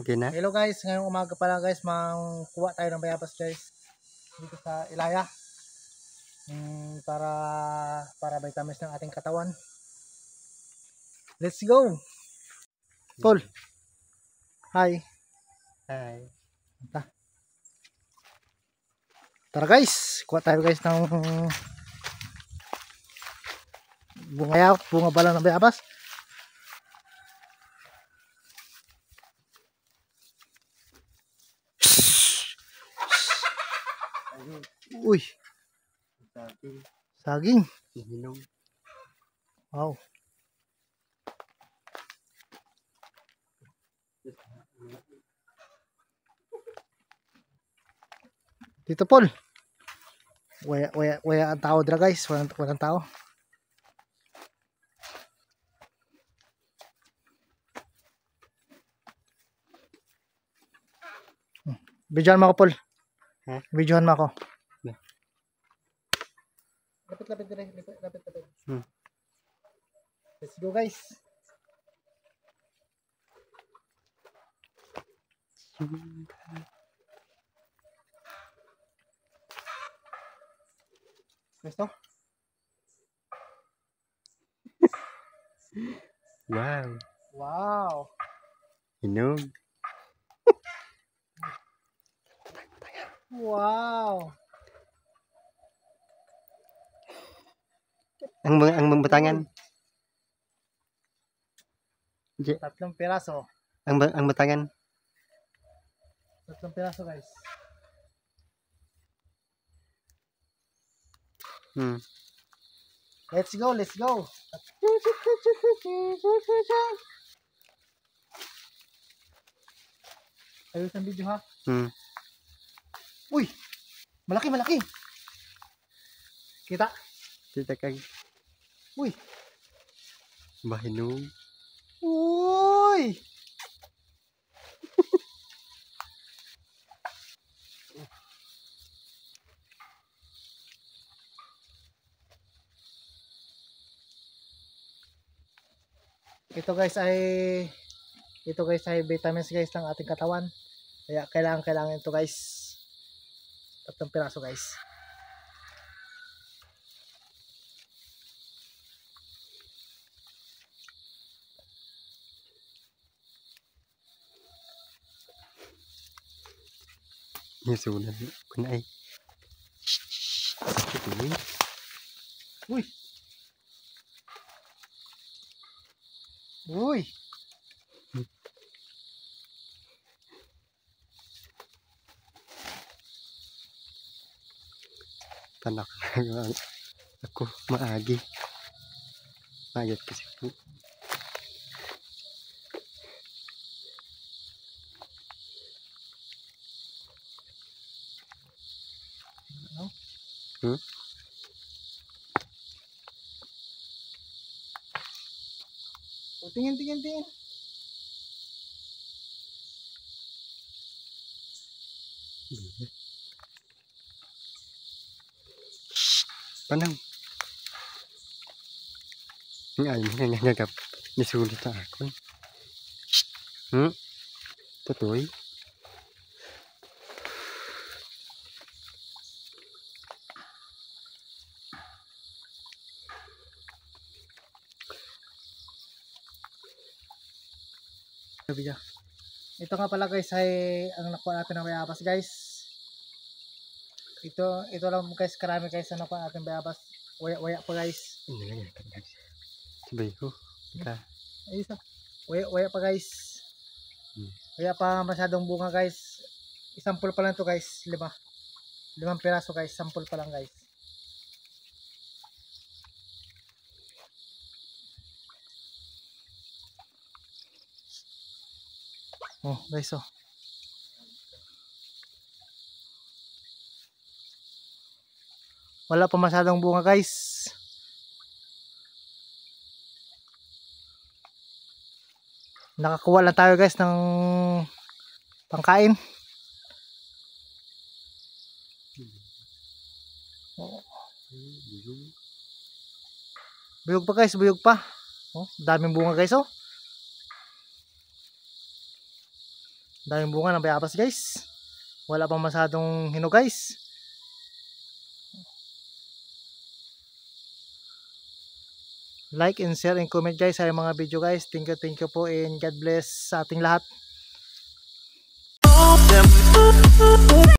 Okay na. Hello guys, ngayong umaga pala guys, mangkuha tayo ng bayabas guys dito sa Ilaya. Para vitamins ng ating katawan. Let's go. Paul. Hi. Hi. Tara guys, kuha tayo guys ng bunga bala ng bayabas. Uy. Saging. Hinog. Wow. Dito Paul. Waya ang tao dira guys, walang tao. Bidyohan mo ako Paul. Ha? Bidyohan mo ako. Yeah. Lapit. Hmm. Let's go guys. Gusto? Wow. Wow. Hinog. Wow. Ang batangan. Tatlong piraso. Ang batangan. Tatlong piraso guys. Let's go. Ayos ang video ha. Uy, malaki. Kita. Kita kag. Uy. Bahinog. Uy. Ito guys ay vitamins guys ng ating katawan. Kaya kailangan ito guys. Tatlong piraso guys. Nisunan ko na ay. Uy. Tanak na ako maagi. Mayat kasi po. Tingin. Panang. Ngagap. Nisulit sa ako. Tutoy. Ito nga pala guys ay ang nakuha natin ng bayabas guys. Ito lang guys, karami guys ang nakuha natin bayabas. Waya pa guys. Sabay ko. Ayos na. Waya pa guys. Waya pa masyadong bunga guys. Isampul pa lang to guys. 5 piraso guys. Sampul pa lang guys. Oh guys oh. Wala pa masyadong bunga guys. Nakakuha lang tayo guys ng pangkain. Buyog pa guys, buyog pa. Oh, daming bunga guys oh. Daming bunga ng bayabas guys. Wala pang masyadong hinog guys. Like and share and comment guys sa mga video guys. Thank you po and God bless sa ating lahat.